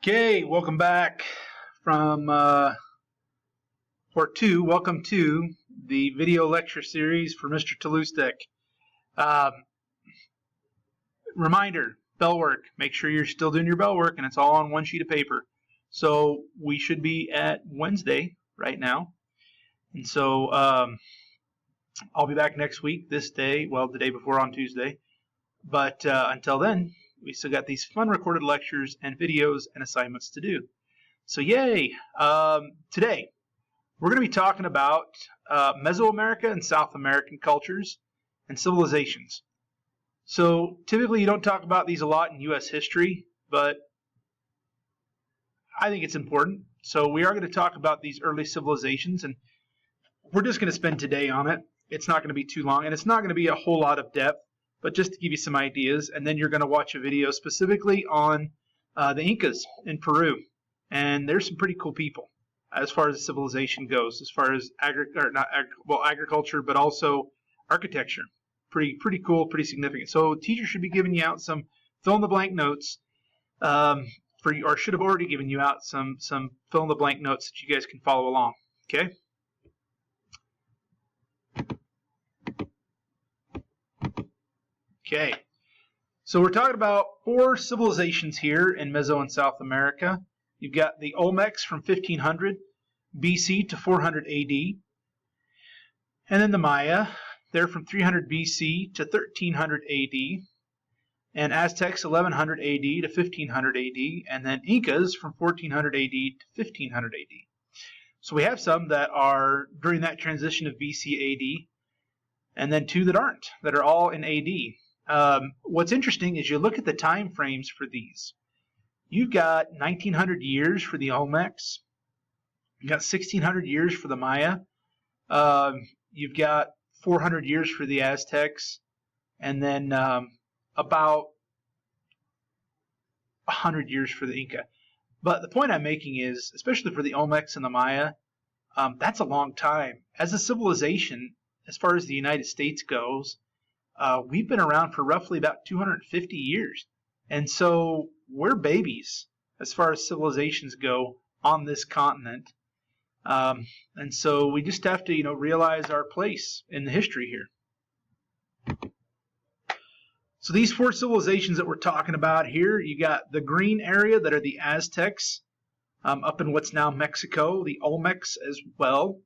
Okay, welcome back from part 2. Welcome to the video lecture series for Mr. Touloustek. Reminder, bell work. Make sure you're still doing your bell work and it's all on one sheet of paper. So we should be at Wednesday right now. And so I'll be back next week, this day, well, the day before on Tuesday. But until then, we still got these fun recorded lectures and videos and assignments to do. So yay! Today, we're going to be talking about Mesoamerica and South American cultures and civilizations. So typically you don't talk about these a lot in U.S. history, but I think it's important. So we are going to talk about these early civilizations, and we're just going to spend today on it. It's not going to be too long, and it's not going to be a whole lot of depth, but just to give you some ideas. And then you're going to watch a video specifically on the Incas in Peru. And there's some pretty cool people as far as civilization goes, as far as agriculture, but also architecture. Pretty cool, pretty significant. So teachers should be giving you out some fill-in-the-blank notes, or should have already given you out some fill-in-the-blank notes that you guys can follow along. Okay. Okay. So we're talking about 4 civilizations here in Meso and South America. You've got the Olmecs from 1500 BC to 400 AD. And then the Maya, they're from 300 BC to 1300 AD. And Aztecs 1100 AD to 1500 AD. And then Incas from 1400 AD to 1500 AD. So we have some that are during that transition of BC AD, and then 2 that aren't, that are all in AD. What's interesting is you look at the time frames for these. You've got 1900 years for the Olmecs. You've got 1600 years for the Maya. You've got 400 years for the Aztecs. And then about 100 years for the Inca. But the point I'm making is, especially for the Olmecs and the Maya, that's a long time. As a civilization, as far as the United States goes, we've been around for roughly about 250 years. And so we're babies as far as civilizations go on this continent. And so we just have to, realize our place in the history here. So these 4 civilizations that we're talking about here, you got the green area that are the Aztecs, up in what's now Mexico, the Olmecs as well.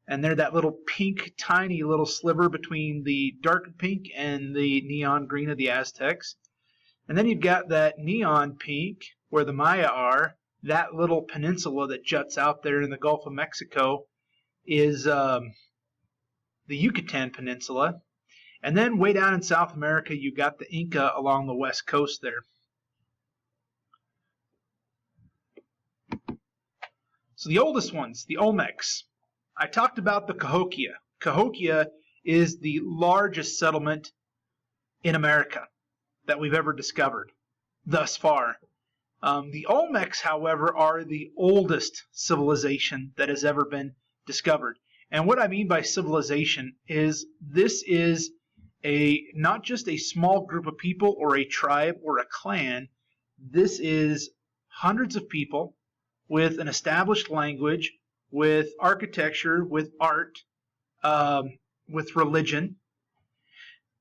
And they're that little pink, tiny little sliver between the dark pink and the neon green of the Aztecs. And then you've got that neon pink where the Maya are. That little peninsula that juts out there in the Gulf of Mexico is the Yucatan Peninsula. And then way down in South America, you've got the Inca along the west coast there. So the oldest ones, the Olmecs. I talked about the Cahokia. Cahokia is the largest settlement in America that we've ever discovered thus far. The Olmecs, however, are the oldest civilization that has ever been discovered. And what I mean by civilization is this is not just a small group of people or a tribe or a clan. This is hundreds of people with an established language, with architecture, with art, with religion.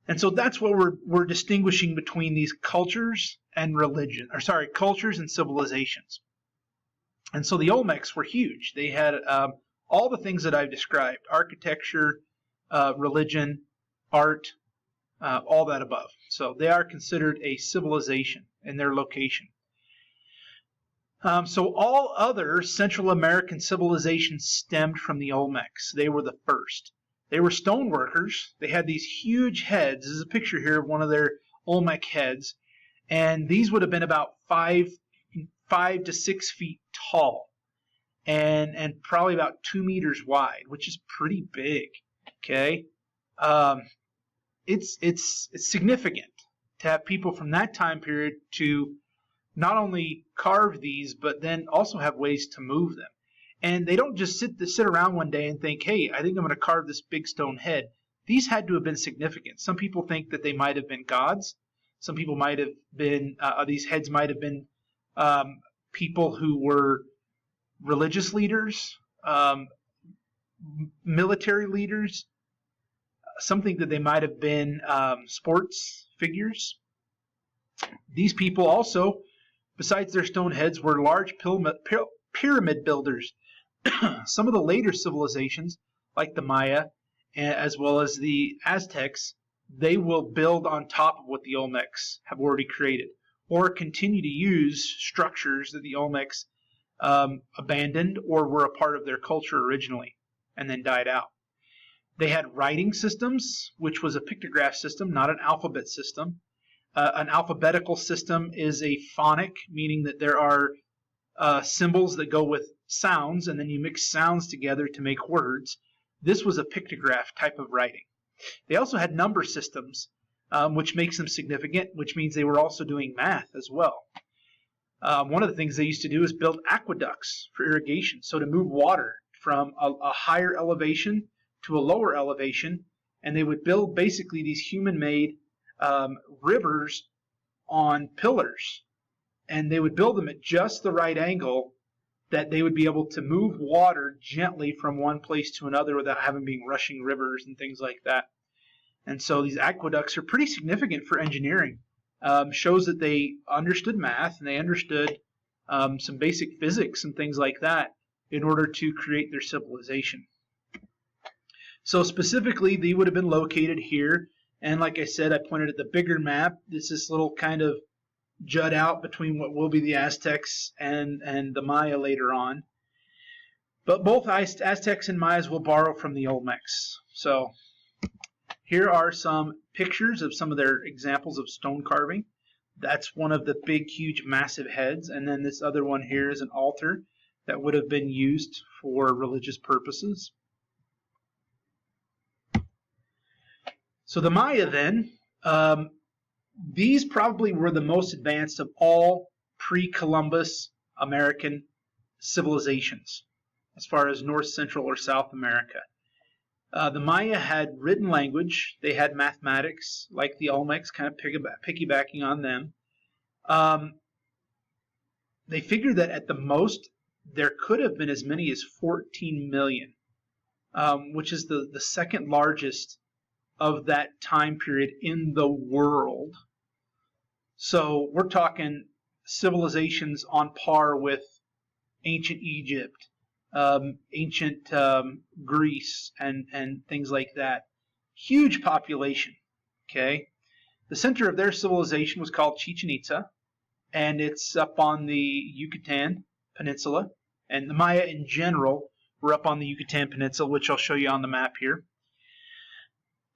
And so that's what we're distinguishing between these cultures and cultures and civilizations. And so the Olmecs were huge. They had all the things that I've described: architecture, religion, art, all that above. So they are considered a civilization in their location. So all other Central American civilizations stemmed from the Olmecs. They were the first. They were stone workers. They had these huge heads. This is a picture here of one of their Olmec heads. And these would have been about 5 to 6 feet tall and probably about 2 meters wide, which is pretty big. Okay. It's significant to have people from that time period to not only carve these, but then also have ways to move them. And they don't just sit around one day and think, hey, I think I'm going to carve this big stone head. These had to have been significant. Some people think that they might have been gods. Some people might have been, these heads might have been people who were religious leaders, military leaders, something that they might have been sports figures. These people also, besides their stone heads, were large pyramid builders. Some of the later civilizations, like the Maya, as well as the Aztecs, they will build on top of what the Olmecs have already created, or continue to use structures that the Olmecs abandoned or were a part of their culture originally and then died out. They had writing systems, which was a pictograph system, not an alphabet system. An alphabetical system is a phonic, meaning that there are symbols that go with sounds, and then you mix sounds together to make words. This was a pictograph type of writing. They also had number systems, which makes them significant, which means they were also doing math as well. One of the things they used to do is build aqueducts for irrigation, so to move water from a higher elevation to a lower elevation, and they would build basically these human-made rivers on pillars, and they would build them at just the right angle that they would be able to move water gently from one place to another without having being rushing rivers and things like that. And so these aqueducts are pretty significant for engineering. Shows that they understood math and they understood some basic physics and things like that in order to create their civilization. So specifically, they would have been located here. And like I said, I pointed at the bigger map. This is little kind of jut out between what will be the Aztecs and the Maya later on. But both Aztecs and Mayas will borrow from the Olmecs. So here are some pictures of some of their examples of stone carving. That's one of the big, huge, massive heads. And then this other one here is an altar that would have been used for religious purposes. So the Maya then, these probably were the most advanced of all pre-Columbus American civilizations as far as North, Central, or South America. The Maya had written language. They had mathematics, like the Olmecs, kind of piggybacking on them. They figured that at the most, there could have been as many as 14 million, which is the second largest of that time period in the world. So we're talking civilizations on par with ancient Egypt, ancient Greece, and things like that. Huge population, okay? The center of their civilization was called Chichen Itza, and it's up on the Yucatan Peninsula. And the Maya in general were up on the Yucatan Peninsula, which I'll show you on the map here.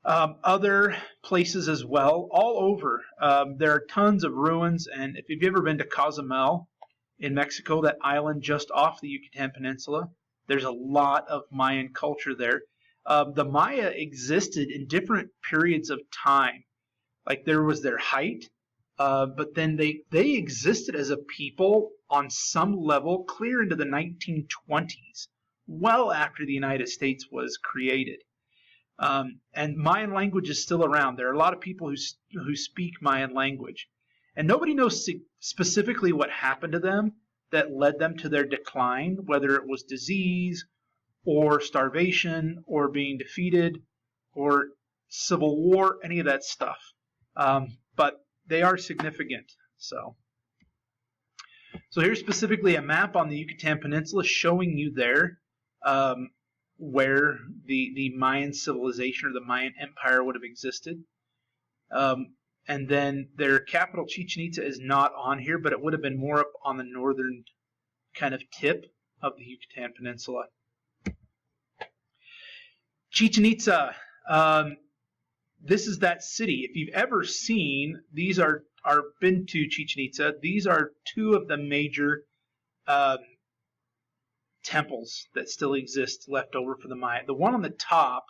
Other places as well, all over. There are tons of ruins, and if you've ever been to Cozumel in Mexico, that island just off the Yucatan Peninsula, there's a lot of Mayan culture there. The Maya existed in different periods of time. Like there was their height, but then they existed as a people on some level clear into the 1920s, well after the United States was created. And Mayan language is still around. There are a lot of people who speak Mayan language. And nobody knows specifically what happened to them that led them to their decline, whether it was disease or starvation or being defeated or civil war, any of that stuff. But they are significant. So here's specifically a map on the Yucatan Peninsula showing you there where the Mayan civilization or the Mayan Empire would have existed. And then their capital, Chichen Itza, is not on here, but it would have been more up on the northern kind of tip of the Yucatan Peninsula. Chichen Itza, this is that city. If you've ever seen, these are been to Chichen Itza, these are two of the major temples that still exist left over for the Maya. The one on the top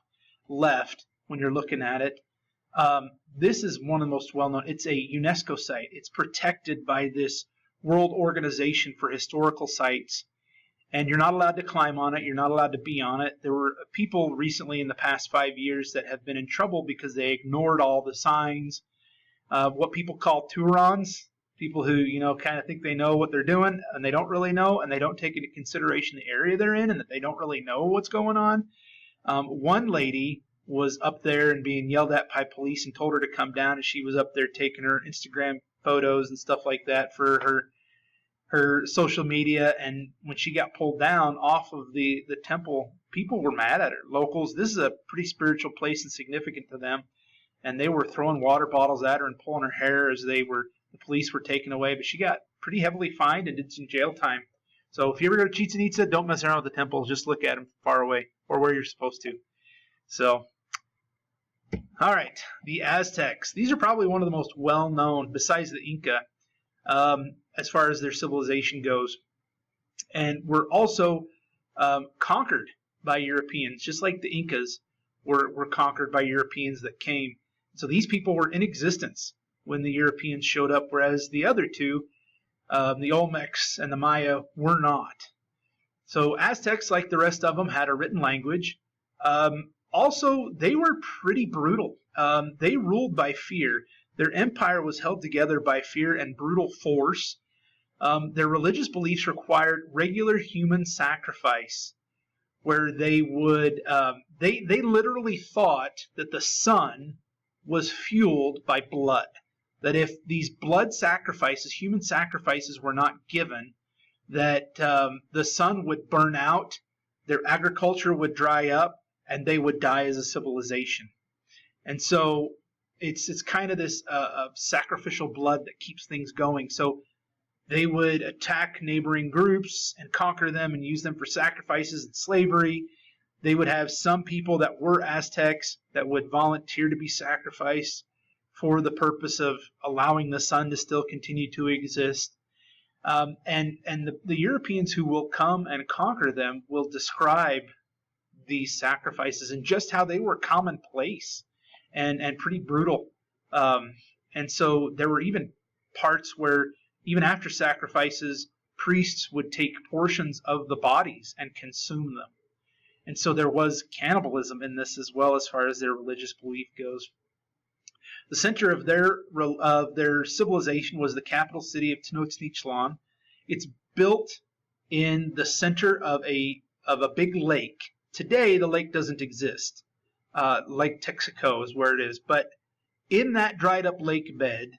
left, when you're looking at it, this is one of the most well-known. It's a UNESCO site. It's protected by this World Organization for Historical Sites, and you're not allowed to climb on it. You're not allowed to be on it. There were people recently in the past 5 years that have been in trouble because they ignored all the signs. What people call Turons, People who, kind of think they know what they're doing, and they don't really know, and they don't take into consideration the area they're in, and that they don't really know what's going on. One lady was up there and being yelled at by police and told her to come down, and she was up there taking her Instagram photos and stuff like that for her social media. And when she got pulled down off of the temple, people were mad at her. Locals, this is a pretty spiritual place and significant to them, and they were throwing water bottles at her and pulling her hair as the police were taken away. But she got pretty heavily fined and did some jail time. So if you ever go to Chichen Itza, don't mess around with the temples. Just look at them far away or where you're supposed to. So, all right, the Aztecs. These are probably one of the most well-known, besides the Inca, as far as their civilization goes. And were also conquered by Europeans, just like the Incas were conquered by Europeans that came. So these people were in existence when the Europeans showed up, whereas the other two, the Olmecs and the Maya, were not. So Aztecs, like the rest of them, had a written language. Also, they were pretty brutal. They ruled by fear. Their empire was held together by fear and brutal force. Their religious beliefs required regular human sacrifice, where they would, they literally thought that the sun was fueled by blood. That if these blood sacrifices, human sacrifices, were not given, that the sun would burn out, their agriculture would dry up, and they would die as a civilization. And so it's kind of this sacrificial blood that keeps things going. So they would attack neighboring groups and conquer them and use them for sacrifices and slavery. They would have some people that were Aztecs that would volunteer to be sacrificed for the purpose of allowing the sun to still continue to exist. And the Europeans who will come and conquer them will describe these sacrifices and just how they were commonplace and pretty brutal. And so there were even parts where, even after sacrifices, priests would take portions of the bodies and consume them. And so there was cannibalism in this as well, as far as their religious belief goes. The center of their civilization was the capital city of Tenochtitlan. It's built in the center of a big lake. Today, the lake doesn't exist. Lake Texaco is where it is. But in that dried up lake bed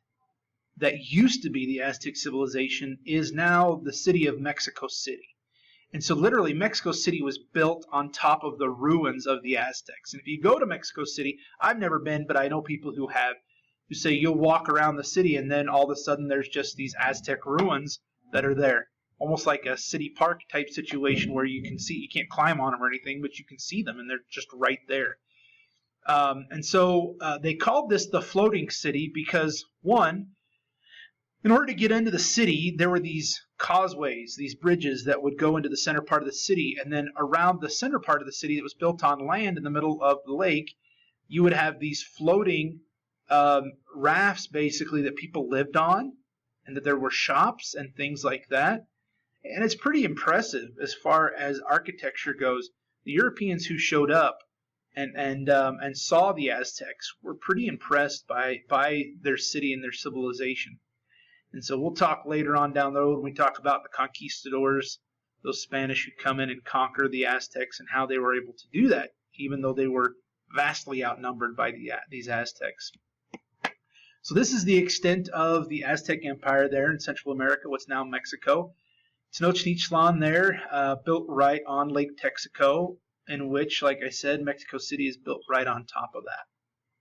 that used to be the Aztec civilization is now the city of Mexico City. And so literally Mexico City was built on top of the ruins of the Aztecs. And if you go to Mexico City, I've never been, but I know people who have, who say you'll walk around the city and then all of a sudden there's just these Aztec ruins that are there. Almost like a city park type situation where you can see, you can't climb on them or anything, but you can see them and they're just right there. And so they called this the floating city because, one, in order to get into the city, there were these causeways, these bridges that would go into the center part of the city. And then around the center part of the city that was built on land in the middle of the lake, you would have these floating rafts, basically, that people lived on, and that there were shops and things like that. And it's pretty impressive as far as architecture goes. The Europeans who showed up and saw the Aztecs were pretty impressed by their city and their civilization. And so we'll talk later on down the road when we talk about the conquistadors, those Spanish who come in and conquer the Aztecs, and how they were able to do that, even though they were vastly outnumbered by these Aztecs. So this is the extent of the Aztec Empire there in Central America, what's now Mexico. Tenochtitlan there, built right on Lake Texaco, in which, like I said, Mexico City is built right on top of that.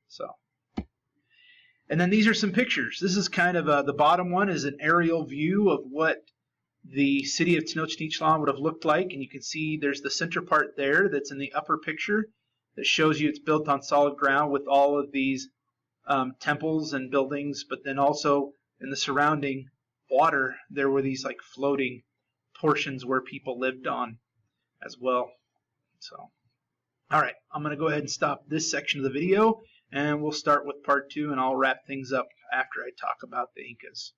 So. And then these are some pictures. This is kind of the bottom one is an aerial view of what the city of Tenochtitlan would have looked like. And you can see there's the center part there that's in the upper picture that shows you it's built on solid ground with all of these temples and buildings. But then also in the surrounding water, there were these like floating portions where people lived on as well. So, all right, I'm going to go ahead and stop this section of the video. And we'll start with part 2, and I'll wrap things up after I talk about the Incas.